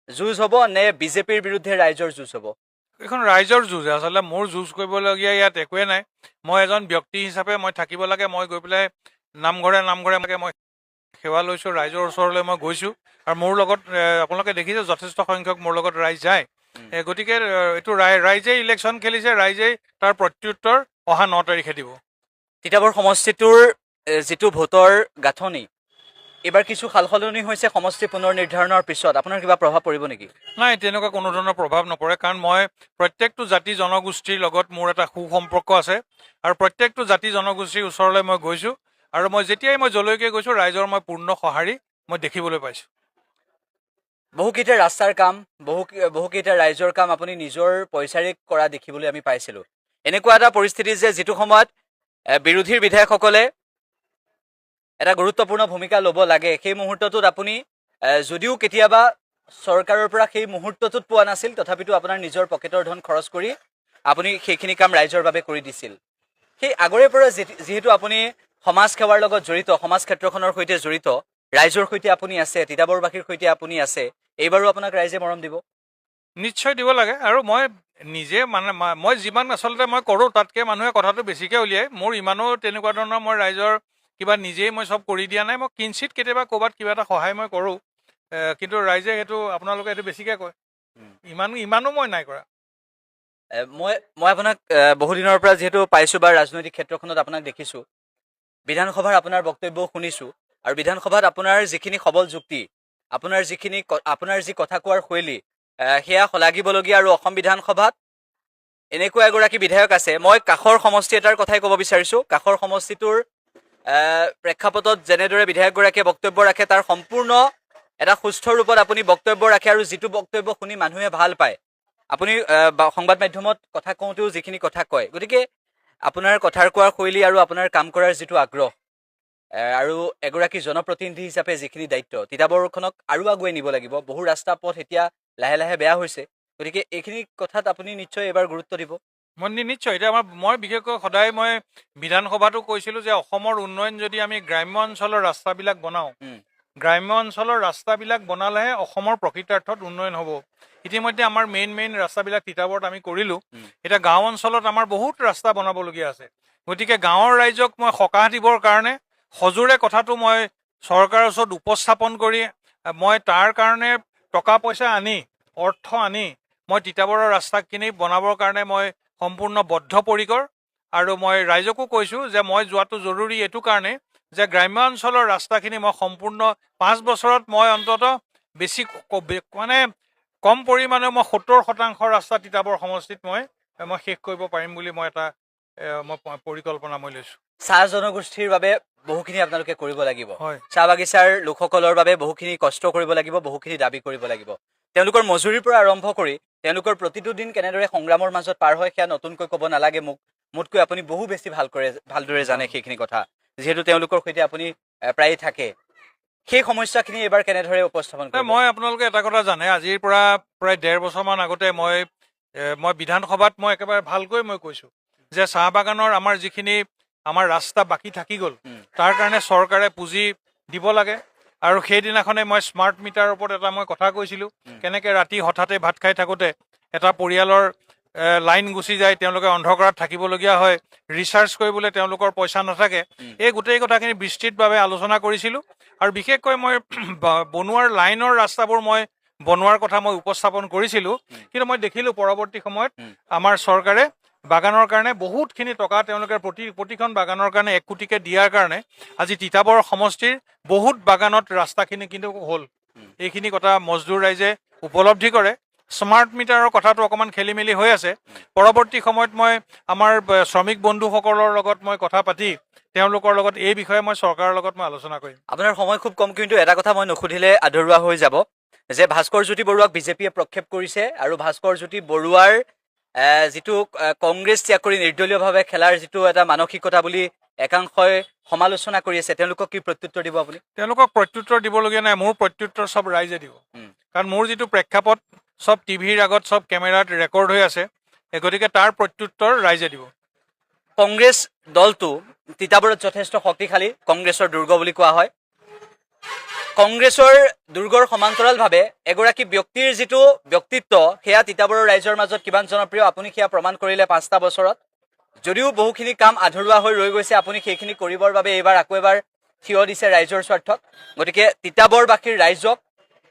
যুঁজ হ'ব নে বিজেপিৰ বিৰুদ্ধে ৰাইজৰ যুঁজ হ'ব এইখন ৰাইজৰ যুঁজ আচলতে মোৰ যুঁজ কৰিবলগীয়া ইয়াত একোৱে নাই মই এজন ব্যক্তি হিচাপে মই থাকিব লাগে মই গৈ পেলাই নামঘৰে মই সেৱা লৈছোঁ ৰাইজৰ ওচৰলৈ মই গৈছোঁ আৰু মোৰ লগত আপোনালোকে দেখিছে যথেষ্ট সংখ্যক মোৰ লগত ৰাইজ যায় গতিকে এইটো ৰাইজে ইলেকশ্যন খেলিছে ৰাইজেই তাৰ প্ৰত্যুত্তৰ অহা 9 তাৰিখে দিব তিতাবৰ সমষ্টিটোৰ যিটো ভোটৰ গাঁথনি এবাৰ কিছু সালসলনি হৈছে সমষ্টি পুনৰ নিৰ্ধাৰণৰ পিছত আপোনাৰ কিবা প্ৰভাৱ পৰিব নেকি নাই তেনেকুৱা কোনো ধৰণৰ প্ৰভাৱ নপৰে কাৰণ মই প্ৰত্যেকটো জাতি জনগোষ্ঠীৰ লগত মোৰ এটা সুসম্পৰ্ক আছে আৰু প্ৰত্যেকটো জাতি জনগোষ্ঠীৰ ওচৰলৈ মই গৈছোঁ আৰু মই যেতিয়াই মই যলৈকে গৈছোঁ ৰাইজৰ মই পূৰ্ণ সঁহাৰি মই দেখিবলৈ পাইছোঁ বহুকেইটা ৰাস্তাৰ কাম বহুকেইটা ৰাইজৰ কাম আপুনি নিজৰ পইচাৰে কৰা দেখিবলৈ আমি পাইছিলোঁ এনেকুৱা এটা পৰিস্থিতি যে যিটো সময়ত বিৰোধীৰ বিধায়কসকলে এটা গুৰুত্বপূৰ্ণ ভূমিকা ল'ব লাগে সেই মুহূৰ্তটোত আপুনি যদিও কেতিয়াবা চৰকাৰৰ পৰা সেই মুহূৰ্তটোত পোৱা নাছিল তথাপিতো আপোনাৰ নিজৰ পকেটৰ ধন খৰচ কৰি আপুনি সেইখিনি কাম ৰাইজৰ বাবে কৰি দিছিল সেই আগৰে পৰা যিহেতু আপুনি সমাজ সেৱাৰ লগত জড়িত সমাজ ক্ষেত্ৰখনৰ সৈতে জড়িত ৰাইজৰ সৈতে আপুনি আছে তিতাবৰবাসীৰ সৈতে আপুনি আছে এইবাৰো আপোনাক ৰাইজে মৰম দিব নিশ্চয় দিব লাগে আৰু মই নিজে মই যিমান আচলতে মই কৰোঁ তাতকৈ মানুহে কথাটো বেছিকৈ উলিয়াই মোৰ ইমানো তেনেকুৱা ধৰণৰ মই ৰাইজৰ কিবা নিজেই মই চব কৰি দিয়া নাই মই কিঞ্চিত কেতিয়াবা ক'ৰবাত কিবা এটা সহায় মই কৰোঁ কিন্তু ৰাইজে সেইটো আপোনালোকে সেইটো বেছিকৈ কয় ইমানো মই নাই কৰা মই আপোনাক বহুদিনৰ পৰা যিহেতু পাইছোঁ বা ৰাজনৈতিক ক্ষেত্ৰখনত আপোনাক দেখিছোঁ বিধানসভাৰ আপোনাৰ বক্তব্যও শুনিছোঁ আৰু বিধানসভাত আপোনাৰ যিখিনি সবল যুক্তি আপোনাৰ যি কথা কোৱাৰ শৈলী সেয়া শলাগিবলগীয়া আৰু অসম বিধানসভাত এনেকুৱা এগৰাকী বিধায়ক আছে মই কাষৰ সমষ্টি এটাৰ কথাই ক'ব বিচাৰিছোঁ কাষৰ সমষ্টিটোৰ প্ৰেক্ষাপটত যেনেদৰে বিধায়কগৰাকীয়ে বক্তব্য ৰাখে তাৰ সম্পূৰ্ণ এটা সুস্থ ৰূপত আপুনি বক্তব্য ৰাখে আৰু যিটো বক্তব্য শুনি মানুহে ভাল পায় আপুনি সংবাদ মাধ্যমত কথা কওঁতেও যিখিনি কথা কয় গতিকে আপোনাৰ কথাৰ কোৱাৰ শৈলী আৰু আপোনাৰ কাম কৰাৰ যিটো আগ্ৰহ আৰু এগৰাকী জনপ্ৰতিনিধি হিচাপে যিখিনি দায়িত্ব তিতাবৰখনক আৰু আগুৱাই নিব লাগিব বহু ৰাস্তা পথ এতিয়া লাহে লাহে বেয়া হৈছে গতিকে এইখিনি কথাত আপুনি নিশ্চয় এবাৰ গুৰুত্ব দিব মই নিশ্চয় এতিয়া মই বিশেষকৈ সদায় মই বিধানসভাতো কৈছিলোঁ যে অসমৰ উন্নয়ন যদি আমি গ্ৰাম্য অঞ্চলৰ ৰাস্তাবিলাক বনাওঁ গ্ৰাম্য অঞ্চলৰ ৰাস্তাবিলাক বনালেহে অসমৰ প্ৰকৃতাৰ্থত উন্নয়ন হ'ব ইতিমধ্যে আমাৰ মেইন ৰাস্তাবিলাক তিতাবৰত আমি কৰিলোঁ এতিয়া গাঁও অঞ্চলত আমাৰ বহুত ৰাস্তা বনাবলগীয়া আছে গতিকে গাঁৱৰ ৰাইজক মই সকাহ দিবৰ কাৰণে সজোৰে কথাটো মই চৰকাৰৰ ওচৰত উপস্থাপন কৰি মই তাৰ কাৰণে টকা পইচা অৰ্থ আনি মই তিতাবৰৰ ৰাস্তাখিনি বনাবৰ কাৰণে মই সম্পূৰ্ণ বদ্ধপৰিকৰ আৰু মই ৰাইজকো কৈছোঁ যে মই যোৱাটো জৰুৰী এইটো কাৰণে যে গ্ৰাম্য অঞ্চলৰ ৰাস্তাখিনি মই সম্পূৰ্ণ 5 বছৰত মই অন্ততঃ বেছি কম পৰিমাণে মই 70% ৰাস্তা তিতাবৰ সমষ্টিত মই শেষ কৰিব পাৰিম বুলি মই এটা পৰিকল্পনা মই লৈছোঁ চাহ জনগোষ্ঠীৰ বাবে বহুখিনি আপোনালোকে কৰিব লাগিব হয় চাহ বাগিচাৰ লোকসকলৰ বাবে বহুখিনি কষ্ট কৰিব লাগিব বহুখিনি দাবী কৰিব লাগিব তেওঁলোকৰ মজুৰিৰ পৰা আৰম্ভ কৰি তেওঁলোকৰ প্ৰতিটো দিন কেনেদৰে সংগ্ৰামৰ মাজত পাৰ হয় সেয়া নতুনকৈ ক'ব নালাগে মোতকৈ আপুনি বহু বেছি ভালদৰে জানে সেইখিনি কথা যিহেতু তেওঁলোকৰ সৈতে আপুনি প্ৰায়ে থাকে সেই সমস্যাখিনি এইবাৰ কেনেদৰে উপস্থাপন কৰিব? মই আপোনালোকে এটা কথা জানে, আজিৰ পৰা প্ৰায় 1.5 বছৰমান আগতে মই বিধানসভাত মই একেবাৰে ভালকৈ মই কৈছোঁ যে চাহ বাগানৰ আমাৰ যিখিনি আমাৰ ৰাস্তা বাকী থাকি গ'ল তাৰ কাৰণে চৰকাৰে পুঁজি দিব লাগে। আৰু সেইদিনাখনে মই স্মাৰ্ট মিটাৰৰ ওপৰত এটা মই কথা কৈছিলোঁ, কেনেকৈ ৰাতি হঠাতে ভাত খাই থাকোঁতে এটা পৰিয়ালৰ লাইন গুচি যায়, তেওঁলোকে অন্ধকাৰত থাকিবলগীয়া হয়, ৰিচাৰ্জ কৰিবলৈ তেওঁলোকৰ পইচা নাথাকে। এই গোটেই কথাখিনি বিস্তৃতভাৱে আলোচনা কৰিছিলোঁ। আৰু বিশেষকৈ মই বনোৱাৰ লাইনৰ ৰাস্তাবোৰ মই বনোৱাৰ কথা মই উপস্থাপন কৰিছিলোঁ। কিন্তু মই দেখিলোঁ পৰৱৰ্তী সময়ত আমাৰ চৰকাৰে বাগানৰ কাৰণে বহুতখিনি টকা তেওঁলোকে প্ৰতিখন বাগানৰ কাৰণে 1 কোটিকৈ দিয়াৰ কাৰণে আজি তিতাবৰ সমষ্টিৰ বহুত বাগানত ৰাস্তাখিনি কিন্তু হ'ল। এইখিনি কথা মজদুৰ ৰাইজে উপলব্ধি কৰে। স্মাৰ্ট মিটাৰৰ কথাটো অকণমান খেলি মেলি হৈ আছে। পৰৱৰ্তী সময়ত মই আমাৰ শ্ৰমিক বন্ধুসকলৰ লগত মই কথা পাতি তেওঁলোকৰ লগত এই বিষয়ে মই চৰকাৰৰ লগত মই আলোচনা কৰিম। আপোনাৰ সময় খুব কম, কিন্তু এটা কথা মই নুসুধিলে আধৰুৱা হৈ যাব যে ভাস্কৰ জ্যোতি বৰুৱাক বিজেপিয়ে প্ৰক্ষেপ কৰিছে আৰু ভাস্কৰ জ্যোতি বৰুৱাৰ যিটো কংগ্ৰেছ ত্যাগ কৰি নিৰ্দলীয়ভাৱে খেলাৰ যিটো এটা মানসিকতা বুলি একাংশই সমালোচনা কৰি আছে, তেওঁলোকক কি প্ৰত্যুত্তৰ দিব আপুনি? তেওঁলোকক প্ৰত্যুত্তৰ দিবলগীয়া নাই, মোৰ প্ৰত্যুত্তৰ চব ৰাইজে দিব। কাৰণ মোৰ যিটো প্ৰেক্ষাপট চব টিভিৰ আগত চব কেমেৰাত ৰেকৰ্ড হৈ আছে, গতিকে তাৰ প্ৰত্যুত্তৰ ৰাইজে দিব। কংগ্ৰেছ দলটো তিতাবৰত যথেষ্ট শক্তিশালী, কংগ্ৰেছৰ দুৰ্গ বুলি কোৱা হয়। কংগ্ৰেছৰ দুৰ্গৰ সমান্তৰালভাৱে এগৰাকী ব্যক্তিৰ যিটো ব্যক্তিত্ব সেয়া তিতাবৰৰ ৰাইজৰ মাজত কিমান জনপ্ৰিয় আপুনি সেয়া প্ৰমাণ কৰিলে 5টা বছৰত। যদিও বহুখিনি কাম আধৰুৱা হৈ ৰৈ গৈছে, আপুনি সেইখিনি কৰিবৰ বাবে এইবাৰ আকৌ এবাৰ থিয় দিছে ৰাইজৰ স্বাৰ্থত। গতিকে তিতাবৰবাসীৰ ৰাইজক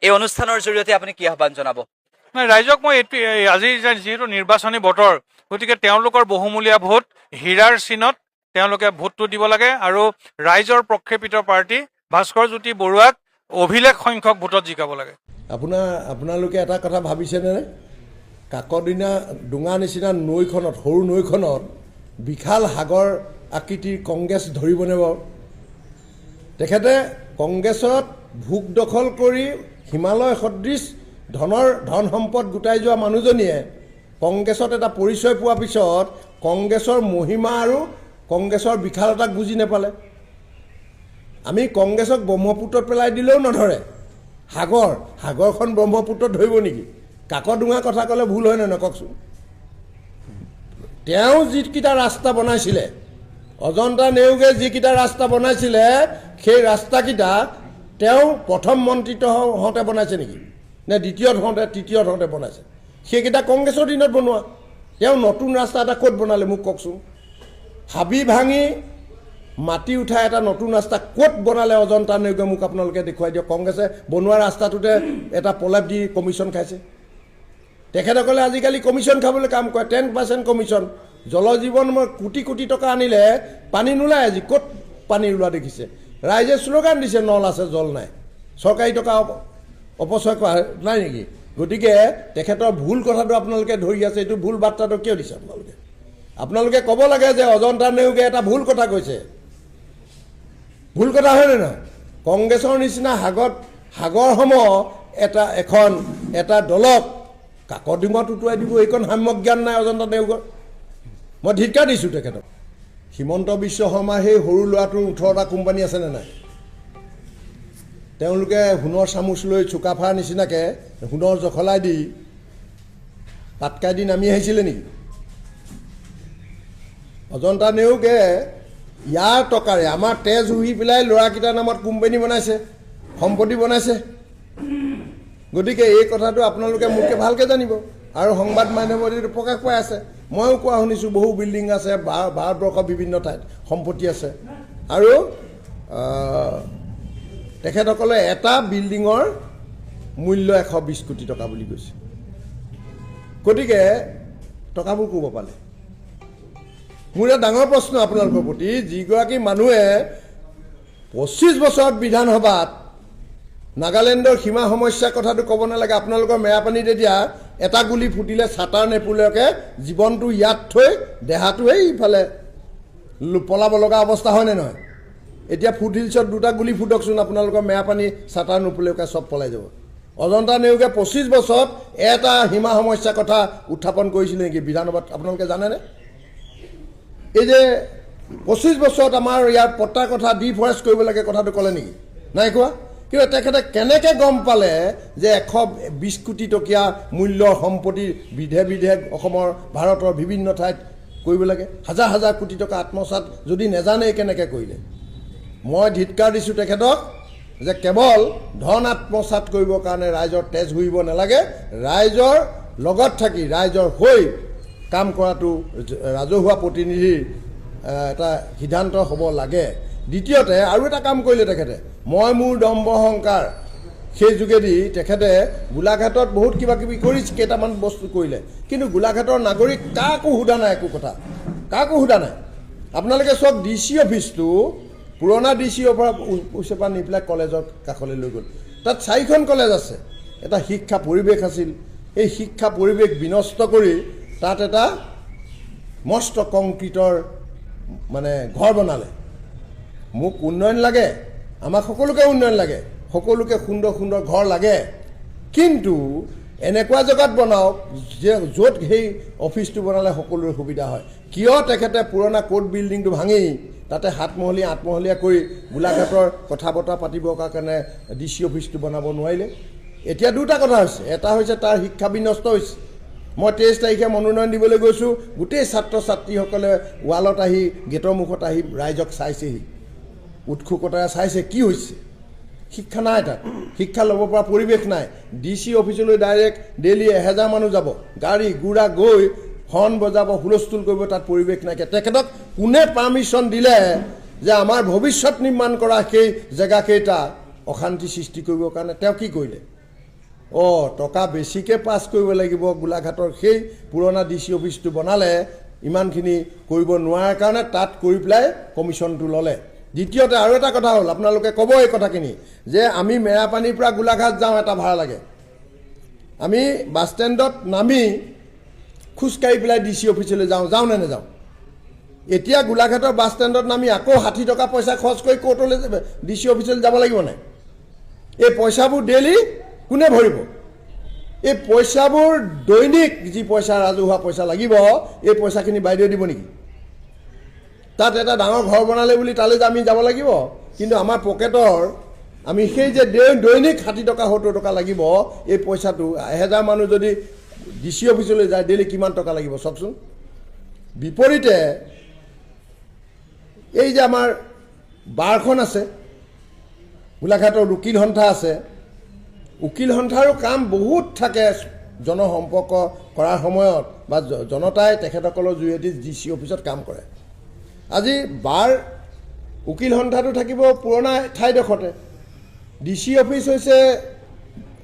এই অনুষ্ঠানৰ জৰিয়তে আপুনি কি আহ্বান জনাব? ৰাইজক মই আজি যিহেতু নিৰ্বাচনী বতৰ, গতিকে তেওঁলোকৰ বহুমূলীয়া ভোট হীৰাৰ চিনত তেওঁলোকে ভোটটো দিব লাগে আৰু ৰাইজৰ প্ৰক্ষেপিত পাৰ্টি ভাস্কৰ জ্যোতি বৰুৱাক অভিলেখ সংখ্যক ভোটত জিকাব লাগে। আপোনালোকে এটা কথা ভাবিছেনে? কাকদিনা ডোঙা নিচিনা নৈখনত, সৰু নৈখনত বিশাল সাগৰ আকৃতিৰ কংগ্ৰেছ ধৰিবনে বাৰু? তেখেতে কংগ্ৰেছত ভোগ দখল কৰি হিমালয় সদৃশ ধন সম্পদ গোটাই যোৱা মানুহজনীয়ে কংগ্ৰেছত এটা পৰিচয় পোৱাৰ পিছত কংগ্ৰেছৰ মহিমা আৰু কংগ্ৰেছৰ বিশালতাক বুজি নাপালে। আমি কংগ্ৰেছক ব্ৰহ্মপুত্ৰত পেলাই দিলেও নধৰে। সাগৰখন ব্ৰহ্মপুত্ৰত ধৰিব নেকি? কাকডোঙা কথা ক'লে ভুল হয় নে নহয় কওকচোন? তেওঁ যিকেইটা ৰাস্তা বনাইছিলে, অজন্তা নেওগে যিকেইটা ৰাস্তা বনাইছিলে, সেই ৰাস্তাকেইটা তেওঁ প্ৰথম মন্ত্ৰিত্ব হওঁতে বনাইছে নেকি? নে দ্বিতীয়ত হওঁতে, তৃতীয়ত হওঁতে বনাইছে? সেইকেইটা কংগ্ৰেছৰ দিনত বনোৱা। তেওঁ নতুন ৰাস্তা এটা ক'ত বনালে মোক কওকচোন? হাবি ভাঙি মাটি উঠাই এটা নতুন ৰাস্তা ক'ত বনালে অজন্তা নেওগে মোক আপোনালোকে দেখুৱাই দিয়ক। কংগ্ৰেছে বনোৱা ৰাস্তাটোতে এটা প্ৰলেপ দি কমিশ্যন খাইছে। তেখেতসকলে আজিকালি কমিশ্যন খাবলৈ কাম কৰে, 10% কমিশ্যন। জল জীৱন কোটি কোটি টকা আনিলে পানী নোলায়। আজি ক'ত পানী ওলোৱা দেখিছে? ৰাইজে শ্লোগান দিছে নল আছে জল নাই। চৰকাৰী টকা অপচয় কৰা নাই নেকি? গতিকে তেখেতৰ ভুল কথাটো আপোনালোকে ধৰি আছে। এইটো ভুল বাৰ্তাটো কিয় দিছে আপোনালোকে ক'ব লাগে যে অজন্তা নেওগে এটা ভুল কথা কৈছে। ভুল কথা হয়নে নহয়? কংগ্ৰেছৰ নিচিনা সাগৰসম এটা দলক কাকডিঙত উটুৱাই দিব, এইখন সাম্যক জ্ঞান নাই অজন্তা নেওগৰ। মই ধিক্কাৰ দিছোঁ তেখেতক। হিমন্ত বিশ্ব শৰ্মাৰ সেই সৰু ল'ৰাটোৰ 18টা কোম্পানী আছেনে নাই? তেওঁলোকে সোণৰ চামুচ লৈ চুকাফাৰ নিচিনাকৈ সোণৰ জখলাই দি পাতকাই দি নামি আহিছিলে নেকি? অজন্তা নেওগে ইয়াৰ টকাৰে আমাৰ তেজ উহি পেলাই ল'ৰাকেইটাৰ নামত কোম্পানী বনাইছে, সম্পত্তি বনাইছে। গতিকে এই কথাটো আপোনালোকে মোতকৈ ভালকৈ জানিব। আৰু সংবাদ মাধ্যমত এইটো প্ৰকাশ পাই আছে। ময়ো কোৱা শুনিছোঁ বহু বিল্ডিং আছে, ভাৰতবৰ্ষৰ বিভিন্ন ঠাইত সম্পত্তি আছে। আৰু তেখেতসকলে এটা বিল্ডিঙৰ মূল্য 120 কোটি টকা বুলি কৈছে। গতিকে টকাবোৰ ক'ব পালে? মোৰ এটা ডাঙৰ প্ৰশ্ন আপোনালোকৰ প্ৰতি, যিগৰাকী মানুহে 25 বছৰত বিধানসভাত নাগালেণ্ডৰ সীমা সমস্যাৰ কথাটো ক'ব নালাগে। আপোনালোকৰ মেৰাপানীত এতিয়া এটা গুলি ফুটিলে ছাটাৰ নেপুলকে জীৱনটো ইয়াত থৈ দেহাটো এইফালে পলাব লগা অৱস্থা হয়নে নহয়? এতিয়া ফুটহিলছত 2টা গুলি ফুটকচোন, আপোনালোকৰ মেৰাপানী ছাটাৰ নেপুলকে চব পলাই যাব। অজন্তা নেওগে 25 বছৰত এটা সীমা সমস্যাৰ কথা উত্থাপন কৰিছিলে নেকি বিধানসভাত? আপোনালোকে জানেনে? এই যে 25 বছৰত আমাৰ ইয়াৰ পট্টাৰ কথা ডিফৰেষ্ট কৰিব লাগে কথাটো ক'লে নেকি? নাই কোৱা। কিন্তু তেখেতে কেনেকৈ গম পালে যে 120 কোটি টকীয়া মূল্যৰ সম্পত্তি বিধে বিধে অসমৰ ভাৰতৰ বিভিন্ন ঠাইত কৰিব লাগে, হাজাৰ হাজাৰ কোটি টকা আত্মসাৎ যদি নেজানে কেনেকৈ কৰিলে? মই ধিক্কাৰ দিছোঁ তেখেতক যে কেৱল ধন আত্মসাৎ কৰিবৰ কাৰণে ৰাইজৰ তেজ ঘূৰিব নালাগে, ৰাইজৰ লগত থাকি ৰাইজৰ হৈ কাম কৰাটো ৰাজহুৱা প্ৰতিনিধিৰ এটা সিদ্ধান্ত হ'ব লাগে। দ্বিতীয়তে আৰু এটা কাম কৰিলে তেখেতে, মই মোৰ দম্ভ অহংকাৰ, সেই যোগেদি তেখেতে গোলাঘাটত বহুত কিবা কিবি কৰিছে, কেইটামান বস্তু কৰিলে, কিন্তু গোলাঘাটৰ নাগৰিক কাকো সোধা নাই, একো কথা কাকো সোধা নাই। আপোনালোকে চাওক, DC অফিচটো পুৰণা DCৰ পৰা ওচৰৰ পৰা নি পেলাই কলেজৰ কাষলৈ লৈ গ'ল। তাত 4খন কলেজ আছে, এটা শিক্ষা পৰিৱেশ আছিল, এই শিক্ষা পৰিৱেশ বিনষ্ট কৰি তাত এটা মস্ত কংক্ৰিটৰ মানে ঘৰ বনালে। মোক উন্নয়ন লাগে, আমাক সকলোকে উন্নয়ন লাগে, সকলোকে সুন্দৰ সুন্দৰ ঘৰ লাগে, কিন্তু এনেকুৱা জেগাত বনাওক যে য'ত সেই অফিচটো বনালে সকলোৰে সুবিধা হয়। কিয় তেখেতে পুৰণা কোৰ্ট বিল্ডিংটো ভাঙি তাতে 7মহলীয়া 8মহলীয়া কৰি গোলাঘাটৰ কথা বতৰা পাতিবৰ কাৰণে DC অফিচটো বনাব নোৱাৰিলে? এতিয়া দুটা কথা হৈছে, এটা হৈছে তাৰ শিক্ষা বিনষ্ট হৈছে। মই 23 তাৰিখে মনোনয়ন দিবলৈ গৈছোঁ, গোটেই ছাত্ৰ ছাত্ৰীসকলে ৱালত আহি গেটৰ মুখত আহি ৰাইজক চাইছেহি, উৎসুকতাৰে চাইছে কি হৈছে। শিক্ষা নাই, তাত শিক্ষা ল'ব পৰা পৰিৱেশ নাই। DC অফিচলৈ ডাইৰেক্ট ডেইলি 1000 মানুহ যাব, গাড়ী গুড়া গৈ হৰ্ণ বজাব, হুলস্থুল কৰিব, তাত পৰিৱেশ নাইকিয়া। তেখেতক কোনে পাৰ্মিশ্যন দিলে যে আমাৰ ভৱিষ্যত নিৰ্মাণ কৰা সেই জেগাকেইটা অশান্তি সৃষ্টি কৰিবৰ কাৰণে? তেওঁ কি কৰিলে? টকা বেছিকৈ পাছ কৰিব লাগিব, গোলাঘাটৰ সেই পুৰণা DC অফিচটো বনালে, ইমানখিনি কৰিব নোৱাৰাৰ কাৰণে তাত কৰি পেলাই কমিশ্যনটো ল'লে। দ্বিতীয়তে আৰু এটা কথা হ'ল, আপোনালোকে ক'ব এই কথাখিনি যে আমি মেৰাপানীৰ পৰা গোলাঘাট যাওঁ, এটা ভাড়া লাগে, আমি বাছ ষ্টেণ্ডত নামি খোজকাঢ়ি পেলাই DC অফিচলৈ যাওঁ নে নাযাওঁ? এতিয়া গোলাঘাটৰ বাছ ষ্টেণ্ডত নামি আকৌ 60 টকা পইচা খৰচ কৰি কোৰ্টলৈ DC অফিচলৈ যাব লাগিব নাই? এই পইচাবোৰ ডেইলি কোনে ভৰিব? এই পইচাবোৰ দৈনিক যি পইচা ৰাজহুৱা পইচা লাগিব, এই পইচাখিনি বাইদেউ দিব নেকি? তাত এটা ডাঙৰ ঘৰ বনালে বুলি তালৈ আমি যাব লাগিব, কিন্তু আমাৰ পকেটৰ আমি সেই যে দৈনিক 60 টকা 70 টকা লাগিব, এই পইচাটো 1000 মানুহ যদি DC অফিচলৈ যায় ডেইলি কিমান টকা লাগিব চাওকচোন। বিপৰীতে এই যে আমাৰ বাৰখন আছে, গোলাঘাটৰ উকিল সন্থা আছে, উকিল সন্থাৰো কাম বহুত থাকে জনসম্পৰ্ক কৰাৰ সময়ত, বা জনতাই তেখেতসকলৰ জৰিয়তে DC অফিচত কাম কৰে। আজি বাৰ উকিল সন্থাটো থাকিব পুৰণা ঠাইডোখৰতে, DC অফিচ হৈছে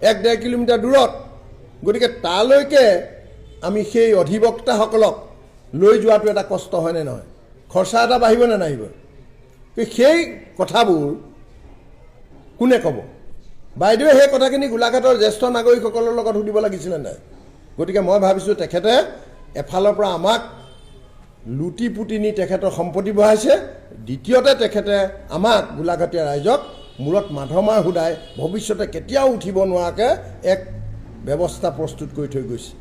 1-1.5 কিলোমিটাৰ দূৰত, গতিকে তালৈকে আমি সেই অধিবক্তাসকলক লৈ যোৱাটো এটা কষ্ট হয়নে নহয়? খৰচা এটা বাঢ়িব নে নাহিব? সেই কথাবোৰ কোনে ক'ব? বাইদেৱে সেই কথাখিনি গোলাঘাটৰ জ্যেষ্ঠ নাগৰিকসকলৰ লগত সুধিব লাগিছিলে নাই? গতিকে মই ভাবিছোঁ তেখেতে এফালৰ পৰা আমাক লুটি পুতি নি তেখেতৰ সম্পত্তি বঢ়াইছে, দ্বিতীয়তে তেখেতে আমাক গোলাঘাটীয়া ৰাইজক মূৰত মাধমাৰ সুদাই ভৱিষ্যতে কেতিয়াও উঠিব নোৱাৰাকৈ এক ব্যৱস্থা প্ৰস্তুত কৰি থৈ গৈছে।